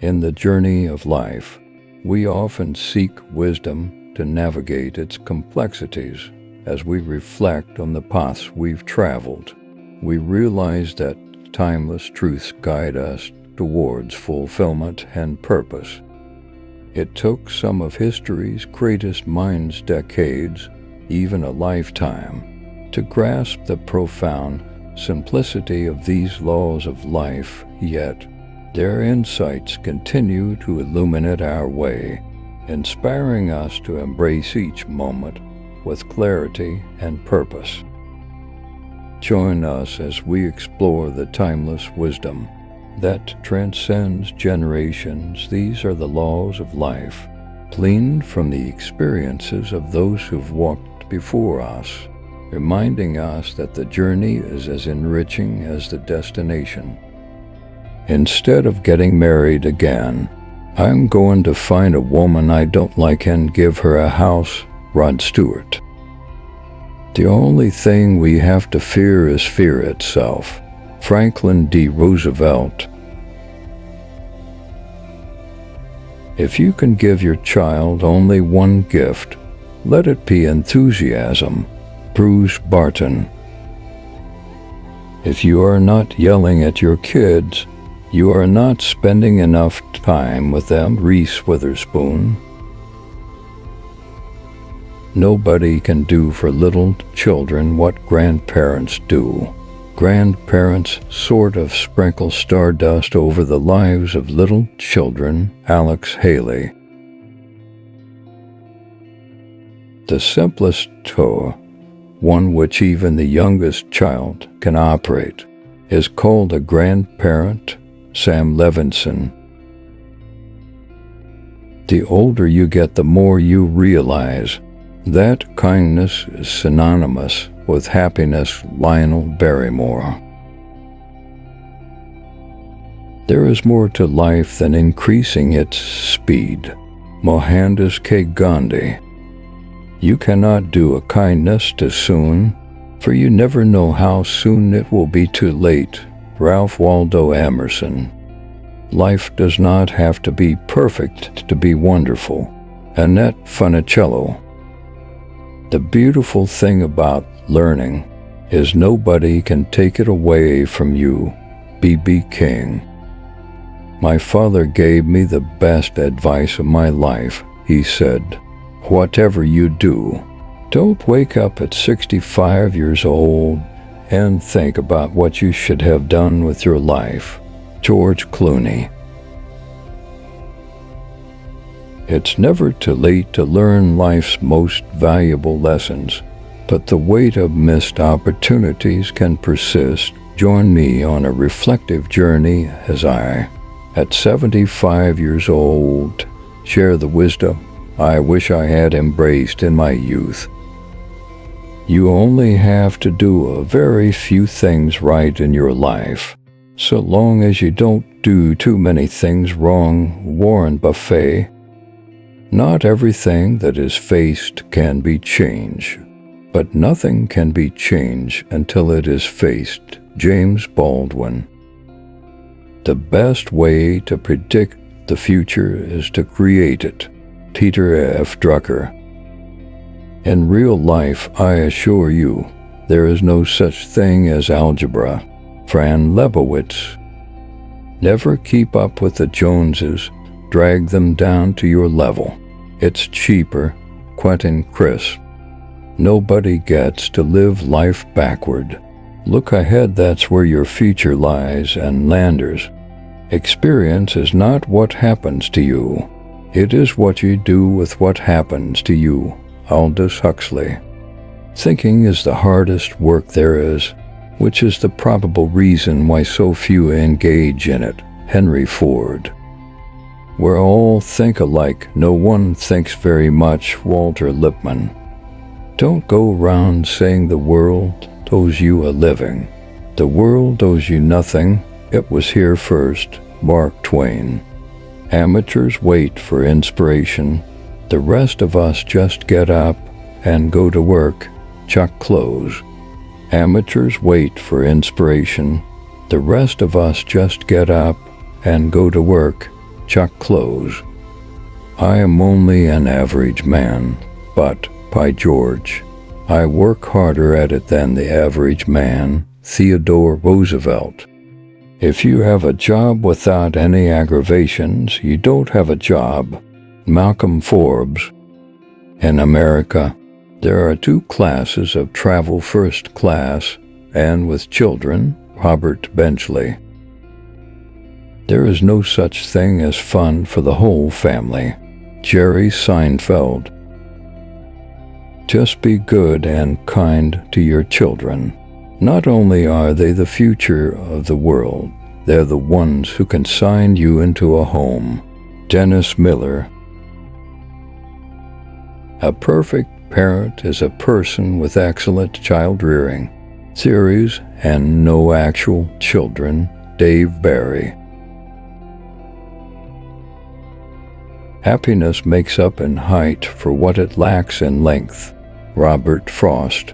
In the journey of life, we often seek wisdom to navigate its complexities. As we reflect on the paths we've traveled, we realize that timeless truths guide us towards fulfillment and purpose. It took some of history's greatest minds decades, even a lifetime, to grasp the profound simplicity of these laws of life, yet their insights continue to illuminate our way, inspiring us to embrace each moment with clarity and purpose. Join us as we explore the timeless wisdom that transcends generations. These are the laws of life, gleaned from the experiences of those who've walked before us, reminding us that the journey is as enriching as the destination. Instead of getting married again, I'm going to find a woman I don't like and give her a house. Rod Stewart. The only thing we have to fear is fear itself. Franklin D. Roosevelt. If you can give your child only one gift, let it be enthusiasm. Bruce Barton. If you are not yelling at your kids, you are not spending enough time with them. Reese Witherspoon. Nobody can do for little children what grandparents do. Grandparents sort of sprinkle stardust over the lives of little children. Alex Haley. The simplest tool, one which even the youngest child can operate, is called a grandparent. Sam Levinson. The older you get, the more you realize that kindness is synonymous with happiness. Lionel Barrymore. There is more to life than increasing its speed. Mohandas K. Gandhi. You cannot do a kindness too soon, for you never know how soon it will be too late. Ralph Waldo Emerson. Life does not have to be perfect to be wonderful. Annette Funicello. The beautiful thing about learning is nobody can take it away from you. B.B. King. My father gave me the best advice of my life. He said, "Whatever you do, don't wake up at 65 years old and think about what you should have done with your life." George Clooney. It's never too late to learn life's most valuable lessons, but the weight of missed opportunities can persist. Join me on a reflective journey as I, at 75 years old, share the wisdom I wish I had embraced in my youth. You only have to do a very few things right in your life, so long as you don't do too many things wrong. Warren Buffett. Not everything that is faced can be changed, but nothing can be changed until it is faced. James Baldwin. The best way to predict the future is to create it. Peter F. Drucker. In real life, I assure you, there is no such thing as algebra. Fran Lebowitz. Never keep up with the Joneses, drag them down to your level. It's cheaper. Quentin Crisp. Nobody gets to live life backward. Look ahead, that's where your future lies. And Landers. Experience is not what happens to you. It is what you do with what happens to you. Aldous Huxley. Thinking is the hardest work there is, which is the probable reason why so few engage in it. Henry Ford. We all think alike, no one thinks very much. Walter Lippmann. Don't go round saying the world owes you a living. The world owes you nothing. It was here first. Mark Twain. Amateurs wait for inspiration. The rest of us just get up and go to work. Chuck Close. Amateurs wait for inspiration. The rest of us just get up and go to work. Chuck Close. I am only an average man, but, by George, I work harder at it than the average man. Theodore Roosevelt. If you have a job without any aggravations, you don't have a job. Malcolm Forbes. In America, there are two classes of travel: first class and with children. Robert Benchley. There is no such thing as fun for the whole family. Jerry Seinfeld. Just be good and kind to your children. Not only are they the future of the world, they're the ones who can sign you into a home. Dennis Miller. A perfect parent is a person with excellent child-rearing theories and no actual children. Dave Barry. Happiness makes up in height for what it lacks in length. Robert Frost.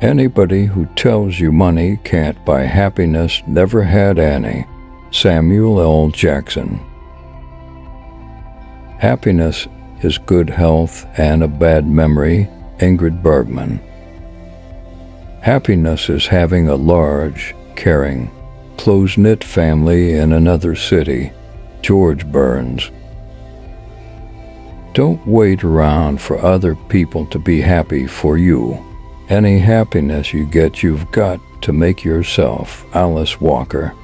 Anybody who tells you money can't buy happiness never had any. Samuel L. Jackson. Happiness is good health and a bad memory. Ingrid Bergman. Happiness is having a large, caring, close-knit family in another city. George Burns. Don't wait around for other people to be happy for you. Any happiness you get, you've got to make yourself. Alice Walker.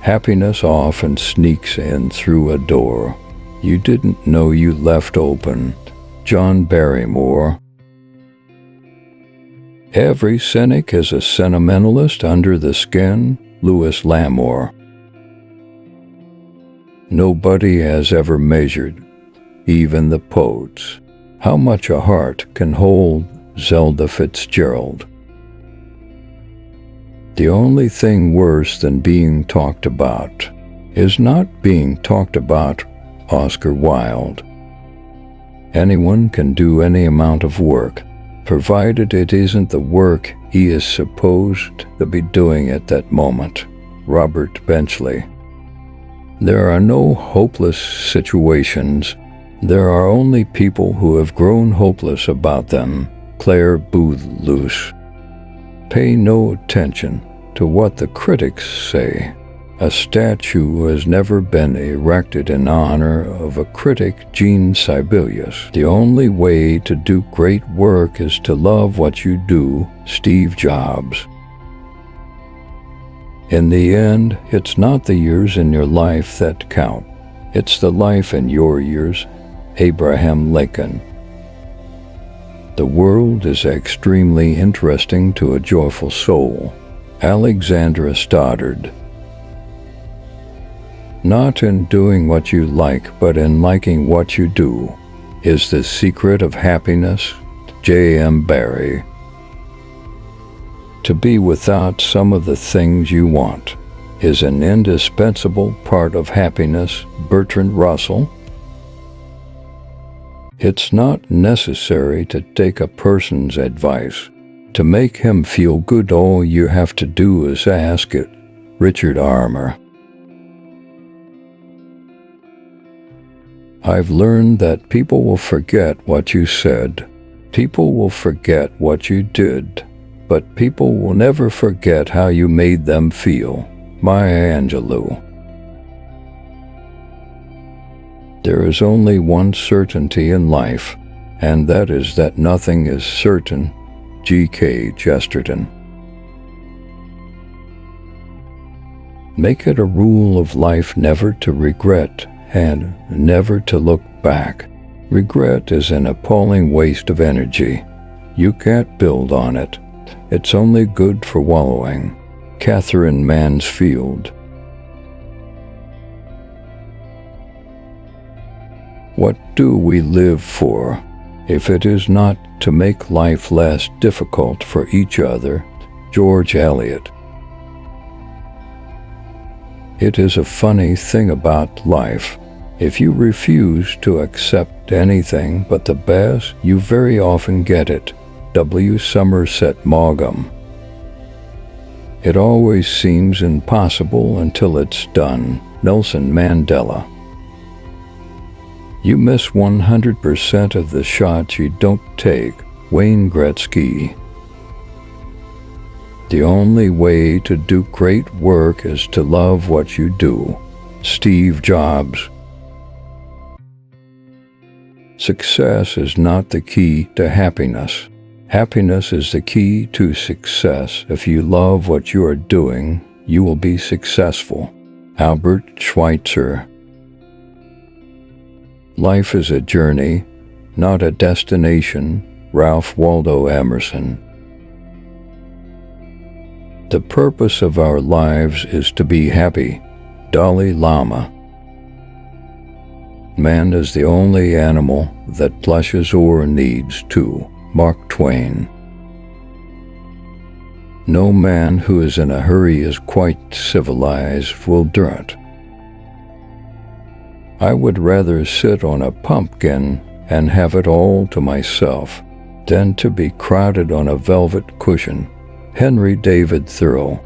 Happiness often sneaks in through a door you didn't know you left open. John Barrymore. Every cynic is a sentimentalist under the skin. Louis L'Amour. Nobody has ever measured, even the poets, how much a heart can hold. Zelda Fitzgerald. The only thing worse than being talked about is not being talked about. Oscar Wilde. Anyone can do any amount of work, provided it isn't the work he is supposed to be doing at that moment. Robert Benchley. There are no hopeless situations. There are only people who have grown hopeless about them. Claire Boothe-Luce. Pay no attention to what the critics say. A statue has never been erected in honor of a critic. Gene Sibelius. The only way to do great work is to love what you do. Steve Jobs. In the end, it's not the years in your life that count. It's the life in your years. Abraham Lincoln. The world is extremely interesting to a joyful soul. Alexandra Stoddard. Not in doing what you like, but in liking what you do, is the secret of happiness. J.M. Barrie. To be without some of the things you want is an indispensable part of happiness. Bertrand Russell. It's not necessary to take a person's advice to make him feel good. All you have to do is ask it. Richard Armour. I've learned that people will forget what you said. People will forget what you did. But people will never forget how you made them feel. Maya Angelou. There is only one certainty in life, and that is that nothing is certain. G.K. Chesterton. Make it a rule of life never to regret and never to look back. Regret is an appalling waste of energy. You can't build on it. It's only good for wallowing. Catherine Mansfield. What do we live for, if it is not to make life less difficult for each other? George Eliot. It is a funny thing about life. If you refuse to accept anything but the best, you very often get it. W. Somerset Maugham. It always seems impossible until it's done. Nelson Mandela. You miss 100% of the shots you don't take. Wayne Gretzky. The only way to do great work is to love what you do. Steve Jobs. Success is not the key to happiness. Happiness is the key to success. If you love what you are doing, you will be successful. Albert Schweitzer. Life is a journey, not a destination. Ralph Waldo Emerson. The purpose of our lives is to be happy. Dalai Lama. Man is the only animal that blushes or needs to. Mark Twain. No man who is in a hurry is quite civilized. Will Durant. I would rather sit on a pumpkin and have it all to myself than to be crowded on a velvet cushion. Henry David Thoreau.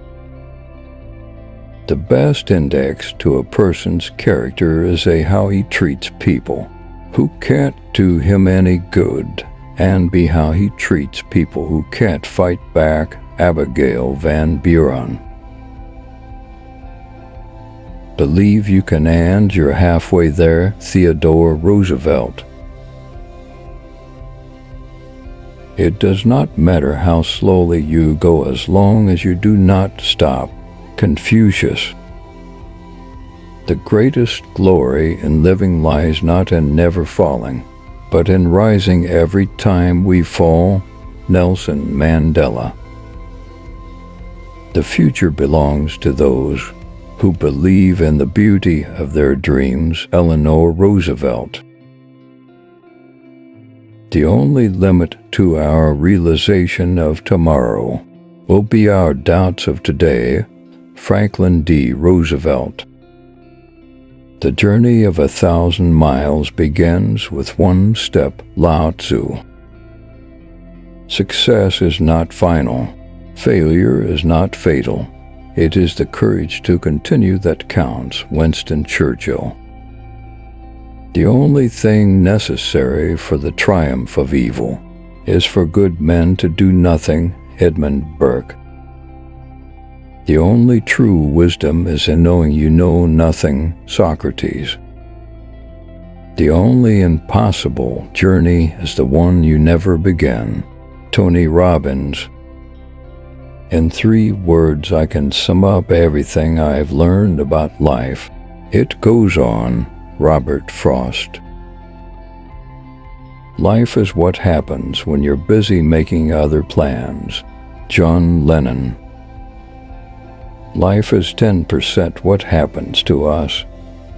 The best index to a person's character is how he treats people who can't do him any good, and how he treats people who can't fight back. Abigail Van Buren. Believe you can and you're halfway there. Theodore Roosevelt. It does not matter how slowly you go as long as you do not stop. Confucius. The greatest glory in living lies not in never falling, but in rising every time we fall. Nelson Mandela. The future belongs to those who believe in the beauty of their dreams. Eleanor Roosevelt. The only limit to our realization of tomorrow will be our doubts of today. Franklin D. Roosevelt. The journey of 1,000 miles begins with one step. Lao Tzu. Success is not final. Failure is not fatal. It is the courage to continue that counts. Winston Churchill. The only thing necessary for the triumph of evil is for good men to do nothing. Edmund Burke. The only true wisdom is in knowing you know nothing. Socrates. The only impossible journey is the one you never began. Tony Robbins. In 3 words I can sum up everything I've learned about life. It goes on. Robert Frost. Life is what happens when you're busy making other plans. John Lennon. Life is 10% what happens to us,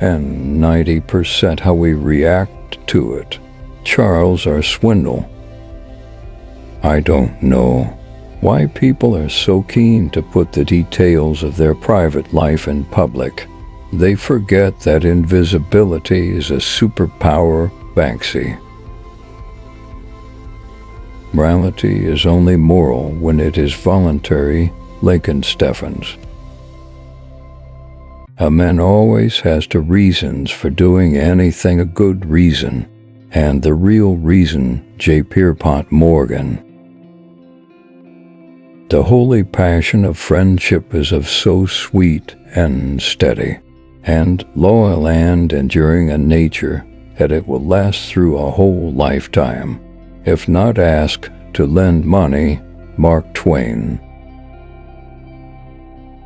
and 90% how we react to it. Charles R. Swindoll. I don't know why people are so keen to put the details of their private life in public. They forget that invisibility is a superpower. Banksy. Morality is only moral when it is voluntary. Lincoln Steffens. A man always has 2 reasons for doing anything. A good reason and the real reason. J. Pierpont Morgan. The holy passion of friendship is of so sweet and steady and loyal and enduring a nature that it will last through a whole lifetime, if not asked to lend money. Mark Twain.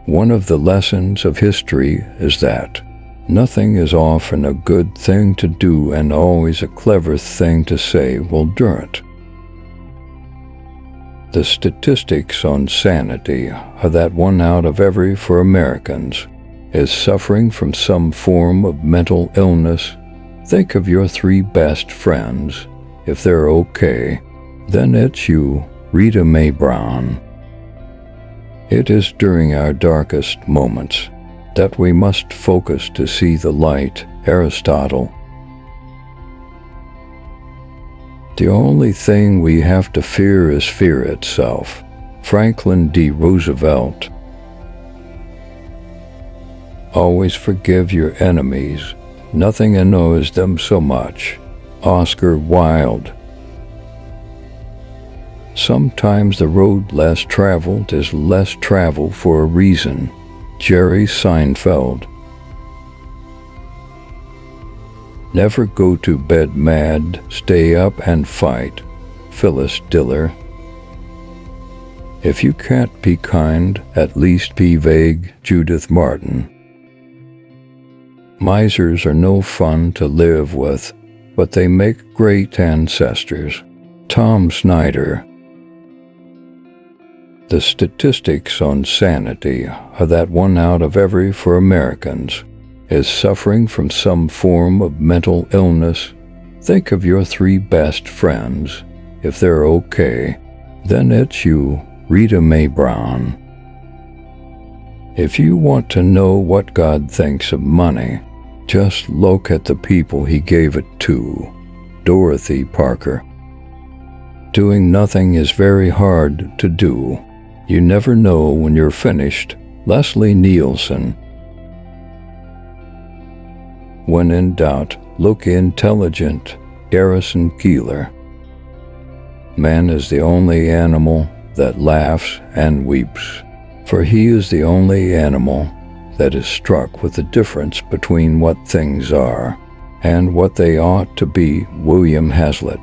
One of the lessons of history is that nothing is often a good thing to do and always a clever thing to say. Will Durant. The statistics on sanity are that 1 out of every 4 Americans is suffering from some form of mental illness. Think of your 3 best friends. If they're okay, then it's you. Rita Mae Brown. It is during our darkest moments that we must focus to see the light. Aristotle. The only thing we have to fear is fear itself. Franklin D. Roosevelt. Always forgive your enemies. Nothing annoys them so much. Oscar Wilde. Sometimes the road less traveled is less traveled for a reason. Jerry Seinfeld. Never go to bed mad, stay up and fight. Phyllis Diller. If you can't be kind, at least be vague. Judith Martin. Misers are no fun to live with, but they make great ancestors. Tom Snyder. The statistics on sanity are that 1 out of every 4 Americans is suffering from some form of mental illness. Think of your 3 best friends. If they're okay, then it's you. Rita Mae Brown. If you want to know what God thinks of money, just look at the people he gave it to. Dorothy Parker. Doing nothing is very hard to do. You never know when you're finished. Leslie Nielsen. When in doubt, look intelligent. Garrison Keillor. Man is the only animal that laughs and weeps, for he is the only animal that is struck with the difference between what things are and what they ought to be. William Hazlitt.